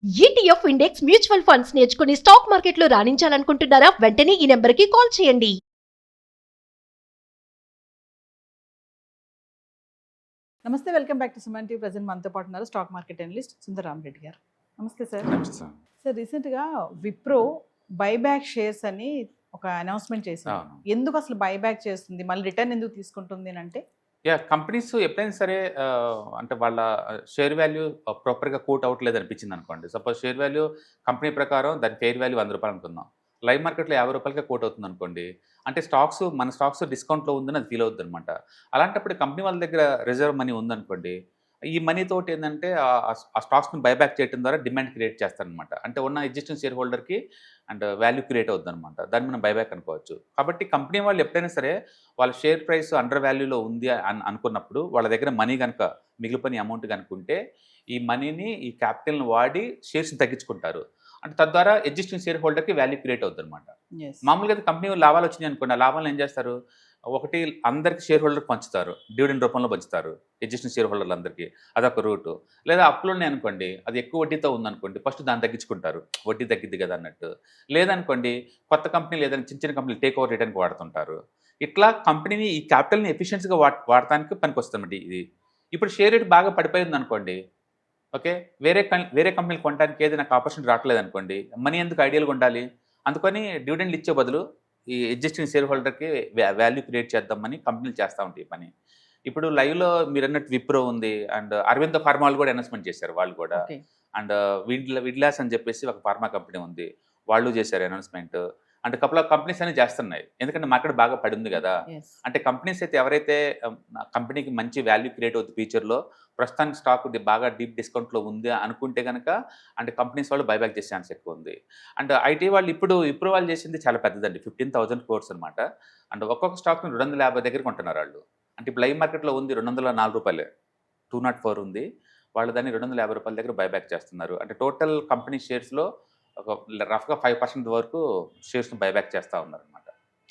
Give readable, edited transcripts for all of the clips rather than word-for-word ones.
ETF index mutual funds నేర్చుకుని stock మార్కెట్లో రాణించాలనుకుంటున్నారా? వెంటనే ఈ నెంబర్కి కాల్ చేయండి. నమస్తే, welcome back to Suman TV. Present మనతో పాటు ఉన్నారు stock market analyst Sundararam Reddy గారు. నమస్తే సార్. సార్, రీసెంట్గా విప్రో బైబ్యాక్ షేర్స్ అని ఒక అనౌన్స్మెంట్ చేసింది. ఎందుకు అసలు బైబ్యాక్ చేస్తుంది, మళ్ళీ రిటర్న్ ఎందుకు తీసుకుంటుంది అని అంటే? కంపెనీస్ ఎప్పుడైనా సరే అంటే వాళ్ళ షేర్ వాల్యూ ప్రాపర్గా కోట్ అవ్వట్లేదు అనిపించింది అనుకోండి. సపోజ్ షేర్ వాల్యూ కంపెనీ ప్రకారం దాని ఫెయిర్ వాల్యూ ₹100 అనుకుందాం. లైవ్ మార్కెట్లో ₹50కే కోట్ అవుతుంది అనుకోండి. అంటే మన స్టాక్స్ డిస్కౌంట్లో ఉందని అది ఫీల్ అవుతుంది అనమాట. అలాంటప్పుడు కంపెనీ వాళ్ళ దగ్గర రిజర్వ్ మనీ ఉందనుకోండి, ఈ మనీ తోటి ఏంటంటే ఆ స్టాక్స్ని బైబ్యాక్ చేయడం ద్వారా డిమాండ్ క్రియేట్ చేస్తారనమాట. అంటే ఉన్న ఎగ్జిస్టింగ్ షేర్ హోల్డర్కి అండ్ వాల్యూ క్రియేట్ అవుతుంది అనమాట. దాన్ని మనం బైబ్యాక్ అనుకోవచ్చు. కాబట్టి కంపెనీ వాళ్ళు ఎప్పుడైనా సరే వాళ్ళ షేర్ ప్రైస్ అండర్ వాల్యూలో ఉంది అని అనుకున్నప్పుడు, వాళ్ళ దగ్గర మనీ కనుక మిగిలిపోయిన అమౌంట్ కనుకుంటే, ఈ మనీని ఈ క్యాపిటల్ని వాడి షేర్స్ని తగ్గించుకుంటారు. అంటే తద్వారా ఎగ్జిస్టింగ్ షేర్ హోల్డర్కి వాల్యూ క్రియేట్ అవుతుంది అనమాట. మామూలుగా అయితే కంపెనీ లాభాలు వచ్చినాయి అనుకోండి, ఆ లాభాలను ఏం చేస్తారు, ఒకటి అందరికి షేర్ హోల్డర్ పంచుతారు, డివిడెండ్ రూపంలో పంచుతారు ఎగ్జిస్టింగ్ షేర్ హోల్డర్లు అందరికీ, అదొక రూటు. లేదా అప్పులోనే అనుకోండి, అది ఎక్కువ వడ్డీతో ఉందనుకోండి, ఫస్ట్ దాన్ని తగ్గించుకుంటారు, వడ్డీ తగ్గిద్ది కదా అన్నట్టు. లేదనుకోండి, కొత్త కంపెనీ లేదని చిన్న చిన్న కంపెనీలు టేక్ ఓవర్ రిటర్న్కి వాడుతుంటారు. ఇట్లా కంపెనీని ఈ క్యాపిటల్ని ఎఫిషియన్సీగా వాడటానికి పనికి వస్తుంది ఇది. ఇప్పుడు షేర్ రేట్ బాగా పడిపోయింది అనుకోండి, ఓకే, వేరే కంపెనీలు కొనడానికి ఏదైనా ఆపర్చునిటీ రావట్లేదు అనుకోండి, మనీ ఎందుకు ఐడియల్గా ఉండాలి, అందుకని డివిడెండ్లు ఇచ్చే బదులు ఈ ఎగ్జిస్టింగ్ షేర్ హోల్డర్కి వాల్యూ క్రియేట్ చేద్దామని కంపెనీలు చేస్తూ ఉంటాయి ఈ పని. ఇప్పుడు లైవ్లో మీరు అన్నట్టు విప్రో ఉంది, అండ్ అరవింద ఫార్మా వాళ్ళు కూడా అనౌన్స్మెంట్ చేశారు వాళ్ళు కూడా. అండ్ విడ్లాస్ అని చెప్పేసి ఒక ఫార్మా కంపెనీ ఉంది, వాళ్ళు చేశారు అనౌన్స్మెంట్. అంటే కపుల్ ఆఫ్ కంపెనీస్ అనేవి చేస్తున్నాయి, ఎందుకంటే మార్కెట్ బాగా పడింది కదా. అంటే కంపెనీస్ అయితే ఎవరైతే కంపెనీకి మంచి వాల్యూ క్రియేట్ అవుతుంది ఫ్యూచర్లో, ప్రస్తుతానికి స్టాక్ బాగా డీప్ డిస్కౌంట్లో ఉంది అనుకుంటే కనుక, అంటే కంపెనీస్ వాళ్ళు బైబ్యాక్ చేసే ఛాన్స్ ఎక్కువ ఉంది. అండ్ ఐటీ వాళ్ళు ఇప్పుడు వాళ్ళు చేసింది చాలా పెద్దదండి, 15,000 crores అనమాట. అండ్ ఒక్కొక్క స్టాక్ని 250 దగ్గర కొంటున్నారు వాళ్ళు. అంటే ఇప్పుడు లైవ్ మార్కెట్లో ఉంది ₹204, 204 ఉంది, వాళ్ళు దాన్ని ₹250 దగ్గర బైబ్యాక్ చేస్తున్నారు. అంటే టోటల్ కంపెనీ షేర్స్లో ఒక రఫ్గా 5% వరకు షేర్స్ని బైబ్యాక్ చేస్తూ ఉన్నారు అనమాట.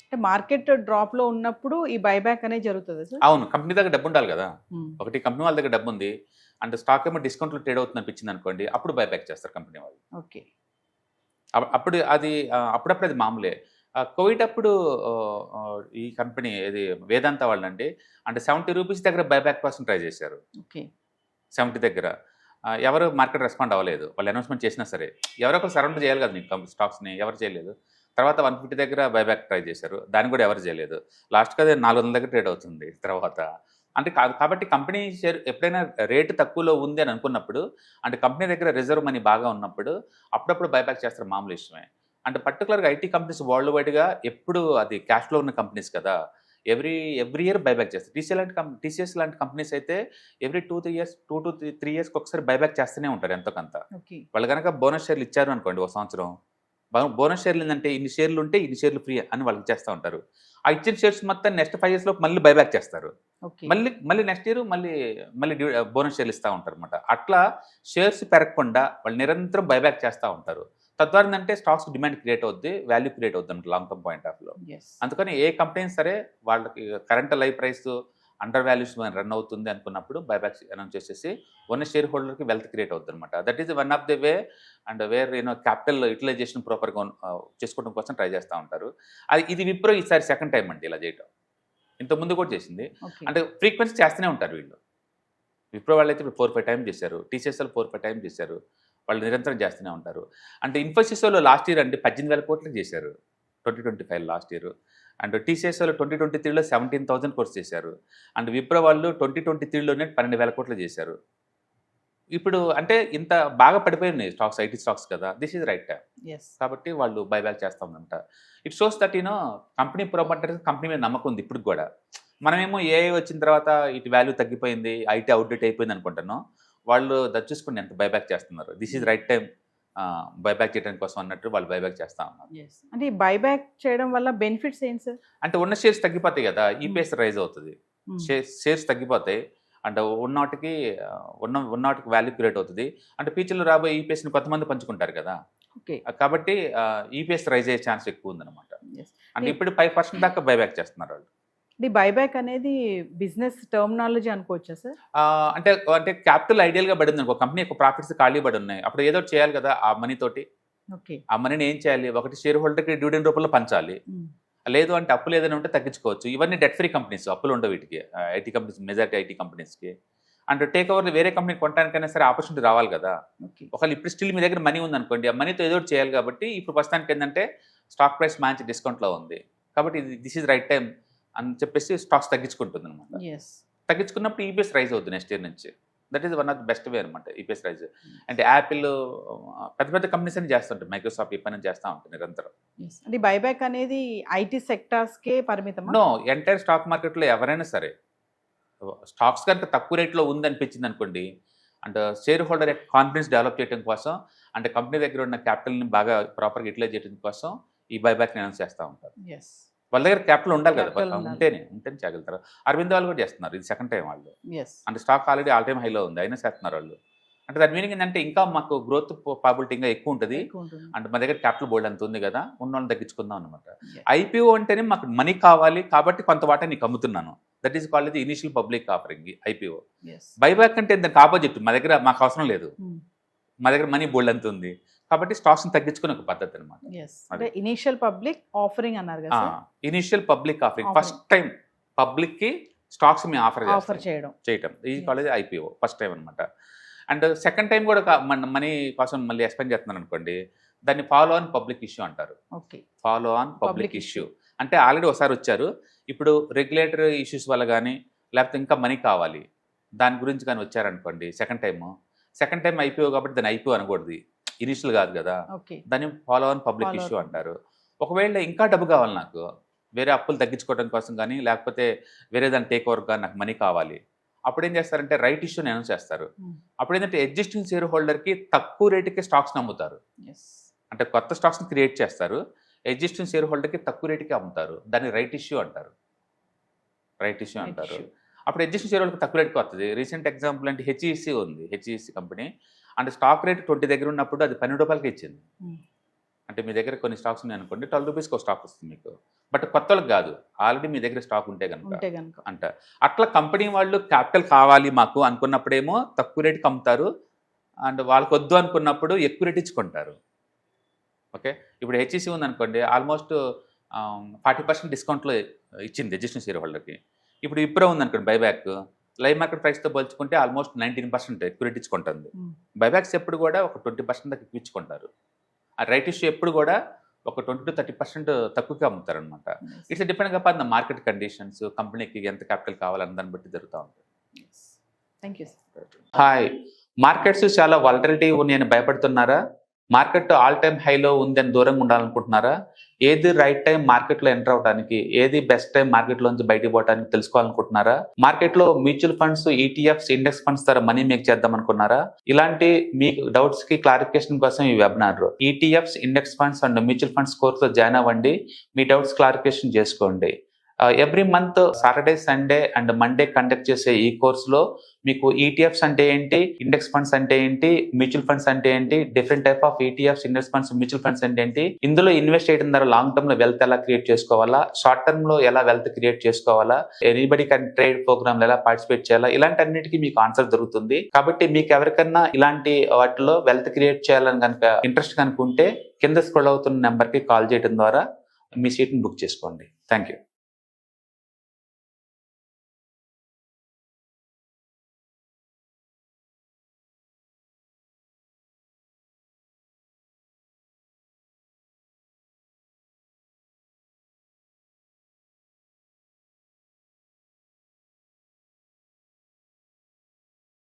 అంటే మార్కెట్ డ్రాప్లో ఉన్నప్పుడు ఈ బైబ్యాక్ అనేది జరుగుతుంది సార్? అవును, కంపెనీ దగ్గర డబ్బు ఉండాలి కదా. ఒకటి కంపెనీ వాళ్ళ దగ్గర డబ్బు ఉంది, అంటే స్టాక్ ఏమో డిస్కౌంట్లో ట్రేడ్ అవుతుంది అనిపించింది అనుకోండి, అప్పుడు బైబ్యాక్ చేస్తారు కంపెనీ వాళ్ళు. ఓకే, అప్పుడు అది అప్పుడప్పుడు అది మామూలే. కోవిడ్ అప్పుడు ఈ కంపెనీ ఇది వేదాంత వాళ్ళండి, అంటే ₹70 దగ్గర బైబ్యాక్ కోసం ట్రై చేశారు. ఓకే, 70 దగ్గర ఎవరు మార్కెట్ రెస్పాండ్ అవ్వలేదు, వాళ్ళు అనౌన్స్మెంట్ చేసినా సరే. ఎవరో ఒకరు సరౌండ్ చేయాలి కదా మీకు స్టాక్స్ని, ఎవరు చేయలేదు. తర్వాత 150 దగ్గర బైబ్యాక్ ట్రై చేశారు, దాన్ని కూడా ఎవరు చేయలేదు. లాస్ట్కి అదే 400 దగ్గర ట్రేడ్ అవుతుంది తర్వాత. అంటే కాబట్టి కంపెనీ షేర్ ఎప్పుడైనా రేటు తక్కువలో ఉంది అని అనుకున్నప్పుడు, అంటే కంపెనీ దగ్గర రిజర్వ్ మనీ బాగా ఉన్నప్పుడు అప్పుడప్పుడు బైబ్యాక్ చేస్తారు, మామూలు విషయమే. అంటే పర్టికులర్గా ఐటీ కంపెనీస్ వరల్డ్ వైడ్గా ఎప్పుడు అది క్యాష్ ఫ్లో ఉన్న కంపెనీస్ కదా, ఎవ్రీ ఇయర్ బైబ్యాక్ చేస్తారు. టీసీఎస్ లాంటి కంపెనీస్ అయితే ఎవ్రీ 2 to 3 ఇయర్స్కి ఒకసారి బైబ్యాక్ చేస్తూనే ఉంటారు ఎంతో కొంత. వాళ్ళు కనుక బోనస్ షేర్లు ఇచ్చారు అనుకోండి ఒక సంవత్సరం, బోనస్ షేర్లు ఏంటంటే ఇన్ని షేర్లు ఉంటే ఇన్ని షేర్లు ఫ్రీ అని వాళ్ళకి ఇచ్చేస్తూ ఉంటారు. ఆ ఇచ్చిన షేర్స్ మొత్తం నెక్స్ట్ 5 years మళ్ళీ బైబ్యాక్ చేస్తారు. మళ్ళీ నెక్స్ట్ ఇయర్ మళ్ళీ బోనస్ షేర్లు ఇస్తూ ఉంటారు అనమాట. అట్లా షేర్స్ పెరగకుండా వాళ్ళు నిరంతరం బైబ్యాక్ చేస్తూ ఉంటారు. తద్వారా ఏంటంటే స్టాక్స్ డిమాండ్ క్రియేట్ అవుద్ది, వాల్యూ క్రియేట్ అవుద్ది అనమాట లాంగ్ టర్మ్ పాయింట్ ఆఫ్ లో. అందుకని ఏ కంపెనీ సరే వాళ్ళకి current live price under values run అవుతుంది అనుకున్నప్పుడు బైబ్యాక్ అనౌన్స్ చేసేసి ఉన్న షేర్ హోల్డర్కి వెల్త్ క్రియేట్ అవుతుంది అనమాట. That is one of the way and where capital utilization ప్రాపర్గా చేసుకోవడం కోసం ట్రై చేస్తూ ఉంటారు. ఇది విప్రో ఈసారి సెకండ్ టైం అండి ఇలా చేయటం. ఇంతకుముందు కూడా చేసింది, అంటే ఫ్రీక్వెన్సీ చేస్తూనే ఉంటారు వీళ్ళు. విప్రో వాళ్ళు అయితే ఇప్పుడు 4-5 times చేశారు, టీసీఎస్ వాళ్ళు 4-5 times చేశారు, వాళ్ళు నిరంతరం చేస్తూనే ఉంటారు. అంటే ఇన్ఫోసిస్ వాళ్ళు లాస్ట్ ఇయర్ అంటే 18,000 crores చేశారు 2025 లాస్ట్ ఇయర్. అండ్ టీసీఎస్ వాళ్ళు 2023లో 17,000 crores చేశారు. అండ్ విప్రో వాళ్ళు 2023లోనే 12,000 crores చేశారు. ఇప్పుడు అంటే ఇంత బాగా పడిపోయినాయి స్టాక్స్, ఐటీ స్టాక్స్ కదా, దిస్ ఈజ్ రైట్ టైం. కాబట్టి వాళ్ళు బైబ్యాక్ చేస్తామంట. It shows that company property company మీద నమ్మకం ఉంది ఇప్పుడు కూడా. మనమేమో ఏఐ వచ్చిన తర్వాత ఇటు వాల్యూ తగ్గిపోయింది, ఐటీ అవుట్డేట్ అయిపోయింది అనుకుంటున్నాం, వాళ్ళు చూసుకుని ఎంత బైబ్యాక్ చేస్తున్నారు. This is right time buyback చేయడం కోసం అన్నట్టు వాళ్ళు బైబ్యాక్ చేస్తా ఉన్నారు. అంటే ఈ బైబ్యాక్ చేయడం వల్ల బెనిఫిట్స్ ఏంటి సార్? అంటే ఉన్న షేర్స్ తగ్గిపోతాయి కదా, ఈపీఎస్ రైజ్ అవుతుంది, షేర్స్ తగ్గిపోతాయి, అంటే ఉన్నవాటికి వాల్యూ క్రియేట్ అవుతుంది. అంటే ఫ్యూచర్లో రాబోయే ఈపీఎస్ని కొంతమంది పంచుకుంటారు కదా, కాబట్టి ఈపీఎస్ రైజ్ అయ్యే ఛాన్స్ ఎక్కువ ఉందన్నమాట. అంటే ఇప్పుడు 5% దాకా బైబ్యాక్ చేస్తున్నారు వాళ్ళు. ఈ బైబ్యాక్ అనేది బిజినెస్ టర్మినాలజీ అనుకోవచ్చా సార్? అంటే అంటే క్యాపిటల్ ఐడియల్గా పడింది అనుకో, కంపెనీ యొక్క ప్రాఫిట్స్ ఖాళీ పడి ఉన్నాయి, అప్పుడు ఏదో ఒకటి చేయాలి కదా ఆ మనీ తోటి. ఓకే. ఆ మనీని ఏం చేయాలి, ఒకటి షేర్ హోల్డర్కి డివిడెండ్ రూపంలో పంచాలి, లేదు అంటే అప్పులు ఏదైనా ఉంటే తగ్గించుకోవచ్చు. ఇవన్నీ డెట్ ఫ్రీ కంపెనీస్, అప్పులు ఉండవు వీటికి, ఐటీ కంపెనీస్, మెజారిటీ ఐటీ కంపెనీస్కి. అండ్ టేక్ ఓవర్ వేరే కంపెనీ కొనడానికైనా సరే ఆపర్చునిటీ రావాలి కదా. ఓకే. ఒకవేళ ఇప్పుడు స్టిల్ మీ దగ్గర మనీ ఉందనుకోండి, ఆ మనీతో ఏదో ఒకటి చేయాలి కాబట్టి ఇప్పుడు ప్రస్తుతానికి ఏంటంటే స్టాక్ ప్రైస్ మంచి డిస్కౌంట్లో ఉంది కాబట్టి దిస్ ఈజ్ రైట్ టైం అని చెప్పేసి స్టాక్స్ తగ్గించుకుంటుంది అనమాట. ఎస్. తగ్గించుకున్నప్పుడు ఈపీఎస్ రైజ్ అవుతుంది నెక్స్ట్ ఇయర్ నుంచి. That is one of the best way అనమాట ఈపీఎస్ రైజ్. అంటే యాపిల్ పెద్ద పెద్ద కంపెనీస్ అని చేస్తుంటాయి, మైక్రోసాఫ్ట్ ఈ పని చేస్తూ ఉంటాయి నిరంతరం. ఎస్. అంటే బైబ్యాక్ అనేది ఐటీ సెక్టార్స్కే పరిమితం? నో, ఎంటైర్ స్టాక్ మార్కెట్లో ఎవరైనా సరే స్టాక్స్ కనుక తక్కువ రేట్లో ఉంది అనిపించింది అనుకోండి, అండ్ షేర్ హోల్డర్ యొక్క కాన్ఫిడెన్స్ డెవలప్ చేయడం కోసం, అంటే కంపెనీ దగ్గర ఉన్న క్యాపిటల్ని బాగా ప్రాపర్గా యూటిలైజ్ చేయడం కోసం ఈ బైబ్యాక్ని అనౌన్స్ చేస్తూ ఉంటారు. ఎస్. వాళ్ళ దగ్గర క్యాపిటల్ ఉండాలి కదా, Capital ఉండాలి. ఉంటేనే చేయగలుగుతారు. అరవింద్ వాళ్ళు కూడా చేస్తున్నారు, ఇది సెకండ్ టైం వాళ్ళు. ఎస్. అంటే స్టాక్ ఆల్రెడీ ఆల్ టైమ్ హైలో ఉంది అయినా చేస్తున్నారు వాళ్ళు. అంటే దాని మీనింగ్ ఏంటంటే ఇంకా మాకు గ్రోత్ పాసిబిలిటీ ఇంకా ఎక్కువ ఉంటుంది, ఎక్కువ ఉంటుంది. అంటే మా దగ్గర క్యాపిటల్ బోర్డు అంత ఉంది కదా, ఉన్న వాళ్ళని తగ్గించుకుందాం అనమాట. Yes. ఐపీఓ అంటేనే మాకు మనీ కావాలి కాబట్టి కొంత వాటా నీకు అమ్ముతున్నాను, that is called the initial public offering IPO. Yes. Buyback అంటే దానికి ఆపోజిట్, మా దగ్గర మాకు అవసరం లేదు, మా దగ్గర మనీ బోల్డ్ అంత ఉంది కాబట్టి స్టాక్స్ని తగ్గించుకునే ఒక పద్ధతి అనమాట. ఎస్. అంటే ఇనిషియల్ పబ్లిక్ ఆఫరింగ్ అన్నారు కదా sir? Initial public offering, Offering. First time పబ్లిక్కి స్టాక్స్ మేము ఆఫర్ ఆఫర్ చేయడం. ఈ Yes. College IPO first time అనమాట. అండ్ సెకండ్ టైం కూడా మనీ కోసం మళ్ళీ ఎక్స్ప్లెయిన్ చేస్తున్నాను అనుకోండి, దాన్ని ఫాలో ఆన్ పబ్లిక్ ఇష్యూ అంటారు. Okay. Follow on Public public issue issue. అంటే ఆల్రెడీ ఒకసారి వచ్చారు, ఇప్పుడు రెగ్యులేటరీ ఇష్యూస్ వల్ల కానీ లేకపోతే ఇంకా మనీ కావాలి దాని గురించి కానీ వచ్చారనుకోండి సెకండ్ టైం ఐపీఓ కాబట్టి దాన్ని ఐపీఓ అనకూడదు, ఇనిషియల్ కాదు కదా, ఓకే. దాన్ని follow on public Follow issue on. అంటారు. ఒకవేళ ఇంకా డబ్బు కావాలి నాకు, వేరే అప్పులు తగ్గించుకోవడం కోసం కానీ లేకపోతే వేరే దాన్ని టేక్ ఓవర్ కానీ నాకు మనీ కావాలి, అప్పుడు ఏం చేస్తారంటే రైట్ ఇష్యూని అనౌన్స్ చేస్తారు. అప్పుడు ఏంటంటే ఎగ్జిస్టింగ్ షేర్ హోల్డర్కి తక్కువ రేటుకి స్టాక్స్ అమ్ముతారు, ఎస్. అంటే కొత్త స్టాక్స్ని క్రియేట్ చేస్తారు, ఎగ్జిస్టింగ్ షేర్ హోల్డర్కి తక్కువ రేటుకి అమ్ముతారు, దాన్ని రైట్ ఇష్యూ అంటారు. అప్పుడు ఎగ్జిస్టింగ్ షేర్ హోల్డర్కి తక్కువ రేటుకి వస్తుంది. రీసెంట్ ఎగ్జాంపుల్ అంటే హెచ్ఈసి ఉంది, హెచ్ఈసి కంపెనీ అంటే స్టాక్ రేట్ 20 దగ్గర ఉన్నప్పుడు అది 12 రూపాయలకి ఇచ్చింది. అంటే మీ దగ్గర కొన్ని స్టాక్స్ ఉన్నాయి అనుకోండి, 12 రూపీస్కి ఒక స్టాక్ వస్తుంది మీకు, బట్ కొత్త వాళ్ళకి కాదు, ఆల్రెడీ మీ దగ్గర స్టాక్ ఉంటే కనుక అంట. అట్లా కంపెనీ వాళ్ళు క్యాపిటల్ కావాలి మాకు అనుకున్నప్పుడేమో తక్కువ రేటుకి అమ్ముతారు, అండ్ వాళ్ళకి వద్దు అనుకున్నప్పుడు ఎక్కువ రేట్ ఇచ్చుకుంటారు. ఓకే, ఇప్పుడు హెచ్ఈసి ఉందనుకోండి, ఆల్మోస్ట్ 40% డిస్కౌంట్లో ఇచ్చింది ఎగ్జిస్టింగ్ షేర్ హోల్డర్కి. ఇప్పుడు ఇప్పుడే ఉందనుకోండి బైబ్యాక్, లైవ్ మార్కెట్ ప్రైస్తో పోల్చుకుంటే ఆల్మోస్ట్ 19% ఎక్కువ రేట్ ఇచ్చుకుంటుంది. బైబ్యాక్స్ ఎప్పుడు కూడా ఒక 20% దాకా ఎక్కువ ఇచ్చుకుంటారు. ఆ రైట్ ఇష్యూ ఎప్పుడు కూడా ఒక 20 to 30% తక్కువగా అమ్ముతారు అనమాట. It's depend upon the market conditions, కంపెనీకి ఎంత క్యాపిటల్ కావాలని దాన్ని బట్టి జరుగుతూ ఉంటుంది. Thank you sir. Hi, markets చాలా వాలటిలిటీ ఉన్నాయని భయపడుతున్నారా? మార్కెట్ ఆల్ టైమ్ హైలో ఉందని దూరంగా ఉండాలనుకుంటున్నారా? ఏది రైట్ టైం మార్కెట్లో ఎంటర్ అవడానికి, ఏది బెస్ట్ టైం మార్కెట్లోంచి బయటకు పోవడానికి తెలుసుకోవాలనుకుంటున్నారా? మార్కెట్లో mutual funds, ETFs, index funds ద్వారా మనీ మేక్ చేద్దాం అనుకున్నారా? ఇలాంటి మీ డౌట్స్ కి క్లారిఫికేషన్ కోసం ఈ webinar ETFs, index funds and mutual funds కోర్సులో జాయిన్ అవ్వండి, మీ డౌట్స్ క్లారిఫికేషన్ చేసుకోండి. Every month Saturday, Sunday and Monday conduct చేసే ఈ కోర్సులో మీకు ఈటీఎఫ్స్ అంటే ఏంటి, ఇండెక్స్ ఫండ్స్ అంటే ఏంటి, మ్యూచువల్ ఫండ్స్ అంటే ఏంటి, different type of ETFs, index funds, mutual funds అంటే ఏంటి, ఇందులో ఇన్వెస్ట్ చేయడం ద్వారా లాంగ్ టర్మ్ లో వెల్త్ ఎలా క్రియేట్ చేసుకోవాలా, షార్ట్ టర్మ్ లో ఎలా వెల్త్ క్రియేట్ చేసుకోవాలా, ఎనీబడి కెన్ ట్రేడ్ ప్రోగ్రామ్ ఎలా పార్టిసిపేట్ చేయాలా, ఇలాంటి అన్నిటికీ మీకు ఆన్సర్ దొరుకుతుంది. కాబట్టి మీకు ఎవరికన్నా ఇలాంటి వాటిలో వెల్త్ క్రియేట్ చేయాలని కనుక ఇంట్రెస్ట్ కనుక ఉంటే కింద స్క్రోల్ అవుతున్న నెంబర్కి కాల్ చేయడం ద్వారా మీ సీట్ని బుక్ చేసుకోండి. Thank you.